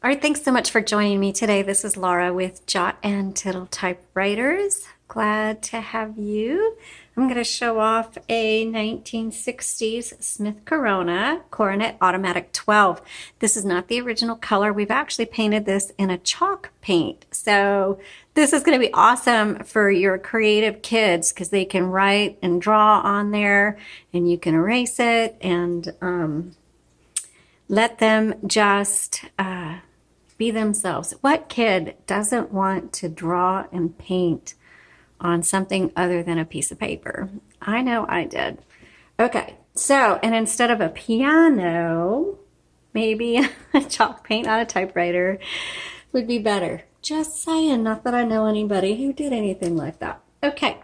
All right, thanks so much for joining me today. This is Laura with Jot and Tittle Typewriters. Glad to have you. I'm going to show off a 1960s Smith Coronet Automatic 12. This is not the original color. We've actually painted this in a chalk paint. So this is going to be awesome for your creative kids because they can write and draw on there and you can erase it and let them just be themselves. What kid doesn't want to draw and paint on something other than a piece of paper? I know I did. Okay, so, and instead of a piano, maybe a chalk paint on a typewriter would be better. Just saying, not that I know anybody who did anything like that. Okay.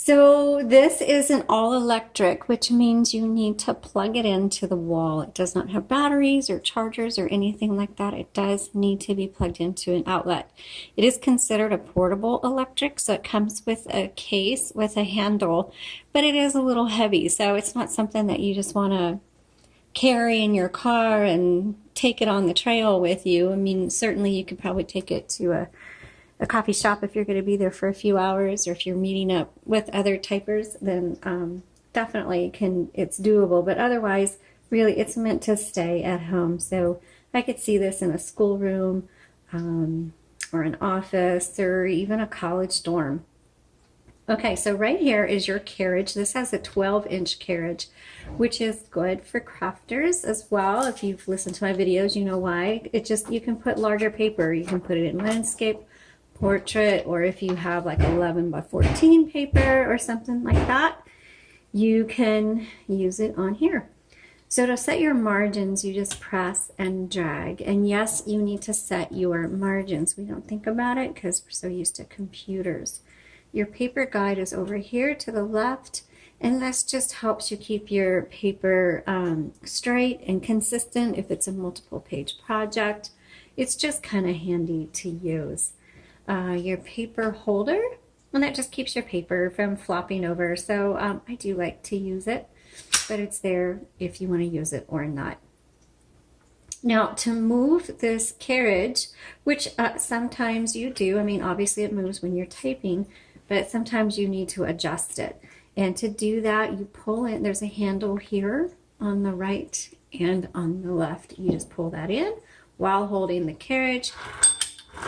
So this is an all-electric, which means you need to plug it into the wall. It does not have batteries or chargers or anything like that. It does need to be plugged into an outlet. It is considered a portable electric, so it comes with a case with a handle, but it is a little heavy, so it's not something that you just want to carry in your car and take it on the trail with you. I mean, certainly you could probably take it to a coffee shop if you're going to be there for a few hours, or if you're meeting up with other typers, then definitely it's doable. But otherwise, really, it's meant to stay at home. So I could see this in a schoolroom or an office or even a college dorm. Okay, so right here is your carriage. This has a 12-inch carriage, which is good for crafters as well. If you've listened to my videos, you know why. You can put larger paper. You can put it in landscape, portrait, or if you have like 11 by 14 paper or something like that, you can use it on here. So to set your margins, you just press and drag. And yes, you need to set your margins. We don't think about it because we're so used to computers. Your paper guide is over here to the left, and this just helps you keep your paper straight and consistent if it's a multiple page project. It's just kind of handy to use. Your paper holder, and that just keeps your paper from flopping over. So I do like to use it, but it's there if you want to use it or not. Now, to move this carriage, which sometimes you do, I mean, obviously it moves when you're typing, but sometimes you need to adjust it. And to do that, you pull it. There's a handle here on the right and on the left. You just pull that in while holding the carriage,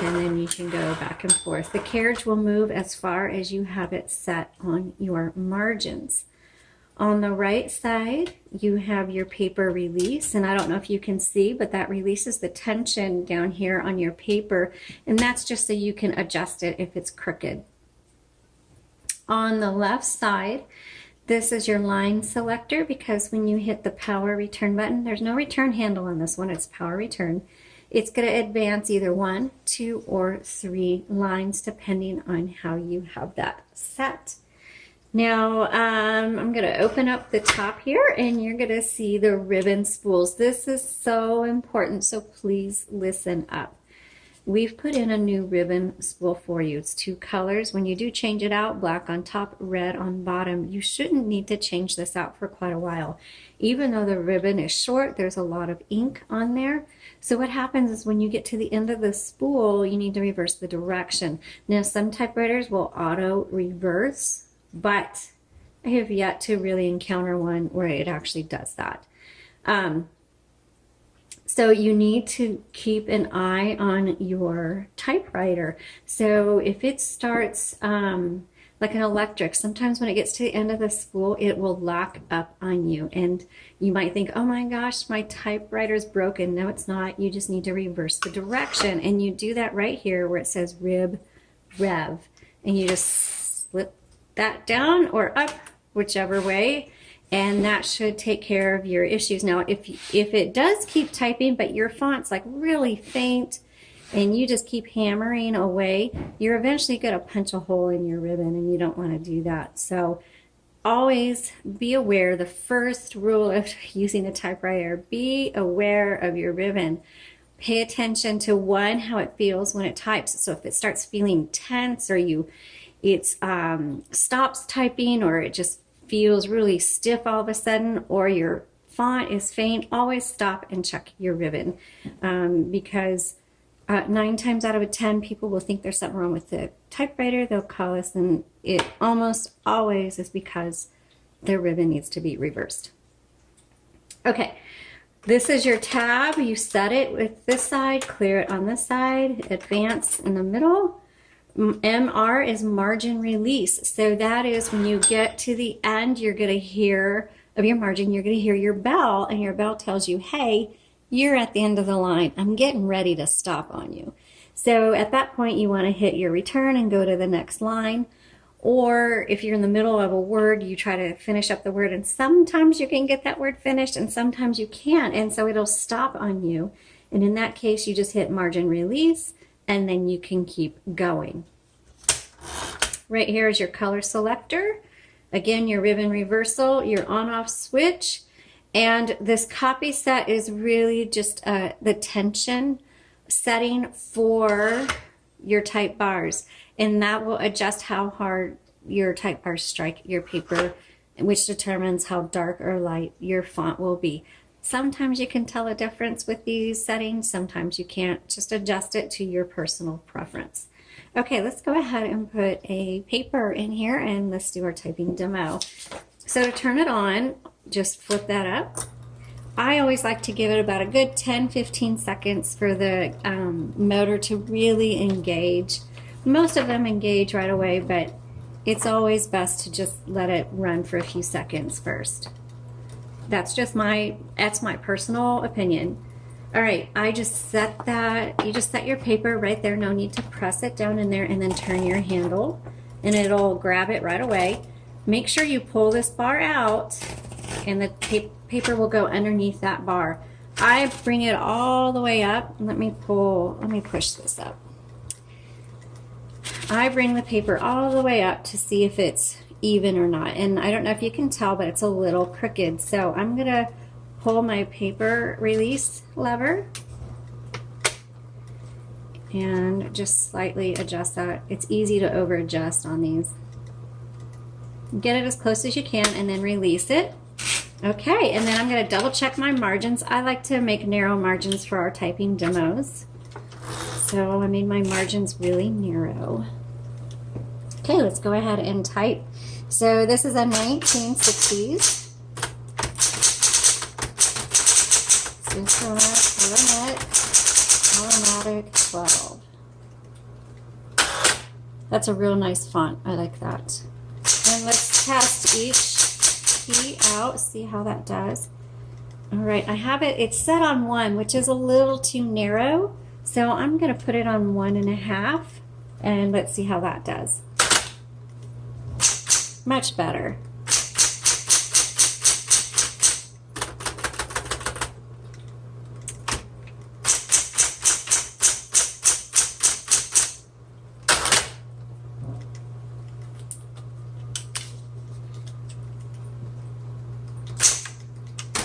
and then you can go back and forth. The carriage will move as far as you have it set on your margins. On the right side, you have your paper release, and I don't know if you can see, but that releases the tension down here on your paper, and that's just so you can adjust it if it's crooked. On the left side, this is your line selector, because when you hit the power return button, there's no return handle on this one, it's power return. It's going to advance either 1, 2, or 3 lines depending on how you have that set. Now I'm going to open up the top here, and you're going to see the ribbon spools. This is so important, so please listen up. We've put in a new ribbon spool for you. It's 2 colors. When you do change it out, black on top, red on bottom, you shouldn't need to change this out for quite a while. Even though the ribbon is short, there's a lot of ink on there. So what happens is when you get to the end of the spool, you need to reverse the direction. Now, some typewriters will auto reverse, but I have yet to really encounter one where it actually does that. So you need to keep an eye on your typewriter. So if it starts like an electric, sometimes when it gets to the end of the spool, it will lock up on you. And you might think, oh my gosh, my typewriter's broken. No, it's not. You just need to reverse the direction. And you do that right here where it says rev. And you just slip that down or up, whichever way. And that should take care of your issues. Now, if it does keep typing, but your font's like really faint, and you just keep hammering away, you're eventually going to punch a hole in your ribbon, and you don't want to do that. So always be aware. The first rule of using a typewriter, be aware of your ribbon. Pay attention to how it feels when it types. So if it starts feeling tense, or it stops typing, or it just feels really stiff all of a sudden, or your font is faint, always stop and check your ribbon, because 9 times out of 10 people will think there's something wrong with the typewriter. They'll call us, and it almost always is because their ribbon needs to be reversed. Okay, this is your tab. You set it with this side, clear it on this side, advance in the middle. MR is margin release. So that is when you get to the end, you're going to hear of your margin, you're going to hear your bell, and your bell tells you, hey, you're at the end of the line. I'm getting ready to stop on you. So at that point, you want to hit your return and go to the next line. Or if you're in the middle of a word, you try to finish up the word, and sometimes you can get that word finished and sometimes you can't, and so it'll stop on you. And in that case, you just hit margin release and then you can keep going. Right here is your color selector. Again, your ribbon reversal, your on-off switch, and this copy set is really just the tension setting for your type bars, and that will adjust how hard your type bars strike your paper, which determines how dark or light your font will be. Sometimes you can tell a difference with these settings, sometimes you can't. Just adjust it to your personal preference. Okay, let's go ahead and put a paper in here and let's do our typing demo. So to turn it on, just flip that up. I always like to give it about a good 10-15 seconds for the motor to really engage. Most of them engage right away, but it's always best to just let it run for a few seconds first. That's my personal opinion. All right, I just set that. You just set your paper right there. No need to press it down in there, and then turn your handle and it'll grab it right away. Make sure you pull this bar out and the paper will go underneath that bar. I bring it all the way up. Let me push this up. I bring the paper all the way up to see if it's even or not. And I don't know if you can tell, but it's a little crooked. So I'm gonna pull my paper release lever and just slightly adjust that. It's easy to over adjust on these. Get it as close as you can and then release it. Okay, and then I'm going to double check my margins. I like to make narrow margins for our typing demos. So I made my margins really narrow. Okay, let's go ahead and type. So this is a 1960s. Coronet Automatic 12. That's a real nice font. I like that. And let's test each key out, see how that does. All right, I have it, it's set on 1, which is a little too narrow. So I'm gonna put it on 1.5, and let's see how that does. Much better.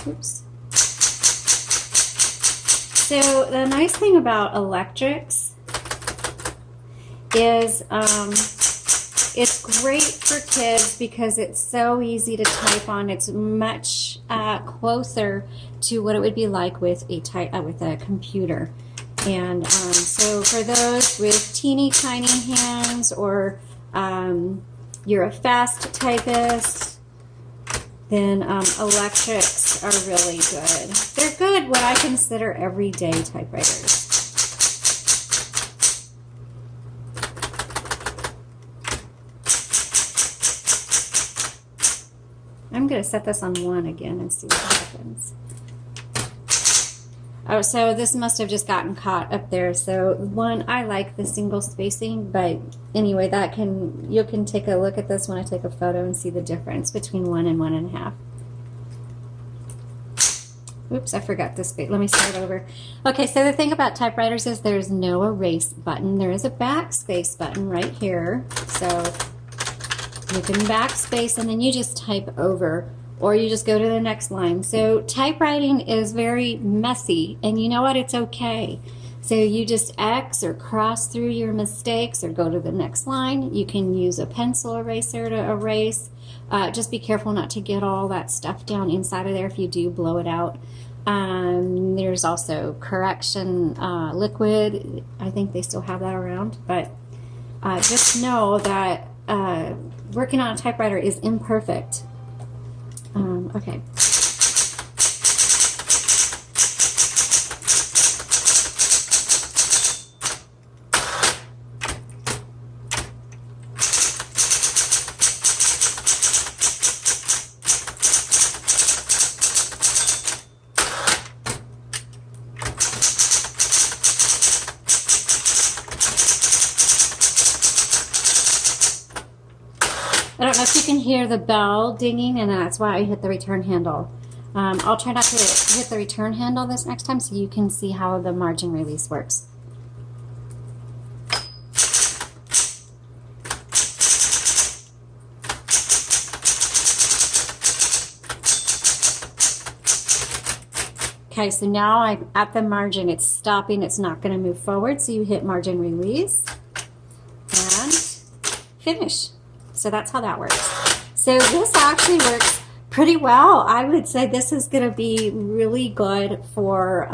Oops. So the nice thing about electrics is it's great for kids because it's so easy to type on. It's much closer to what it would be like with a computer. And so for those with teeny tiny hands, or you're a fast typist, then electrics are really good. They're good what I consider everyday typewriters. I'm going to set this on 1 again and see what happens. Oh, so this must have just gotten caught up there. So 1, I like the single spacing, but anyway, you can take a look at this when I take a photo and see the difference between 1 and 1.5. Oops, I forgot this bit. Let me start over. Okay, so the thing about typewriters is there's no erase button. There is a backspace button right here. So you can backspace and then you just type over, or you just go to the next line. So typewriting is very messy, and you know what? It's okay. So you just X or cross through your mistakes or go to the next line. You can use a pencil eraser to erase, Just be careful not to get all that stuff down inside of there if you do blow it out. There's also correction liquid. I think they still have that around, but just know that working on a typewriter is imperfect. Okay. I don't know if you can hear the bell dinging, and that's why I hit the return handle. I'll try not to hit the return handle this next time so you can see how the margin release works. Okay, so now I'm at the margin. It's stopping. It's not going to move forward. So you hit margin release and finish. So that's how that works. So this actually works pretty well. I would say this is going to be really good for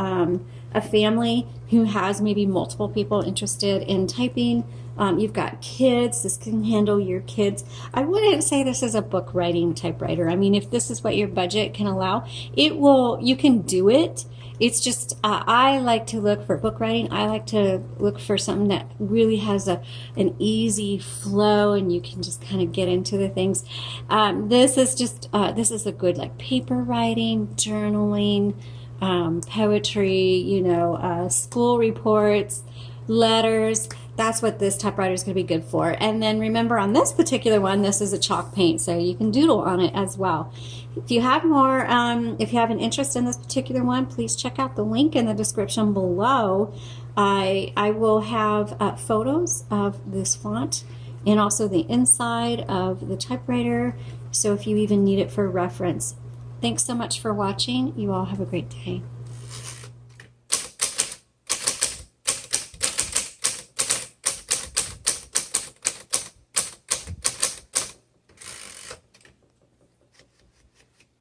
a family who has maybe multiple people interested in typing. You've got kids. This can handle your kids. I wouldn't say this is a book writing typewriter. I mean, if this is what your budget can allow, it will. You can do it. It's just I like to look for book writing. I like to look for something that really has an easy flow, and you can just kind of get into the things. This is just this is a good like paper writing, journaling, poetry. You know, school reports, letters. That's what this typewriter is going to be good for. And then remember, on this particular one, this is a chalk paint, so you can doodle on it as well. If you have more, if you have an interest in this particular one, please check out the link in the description below. I will have photos of this font and also the inside of the typewriter, so if you even need it for reference. Thanks so much for watching. You all have a great day.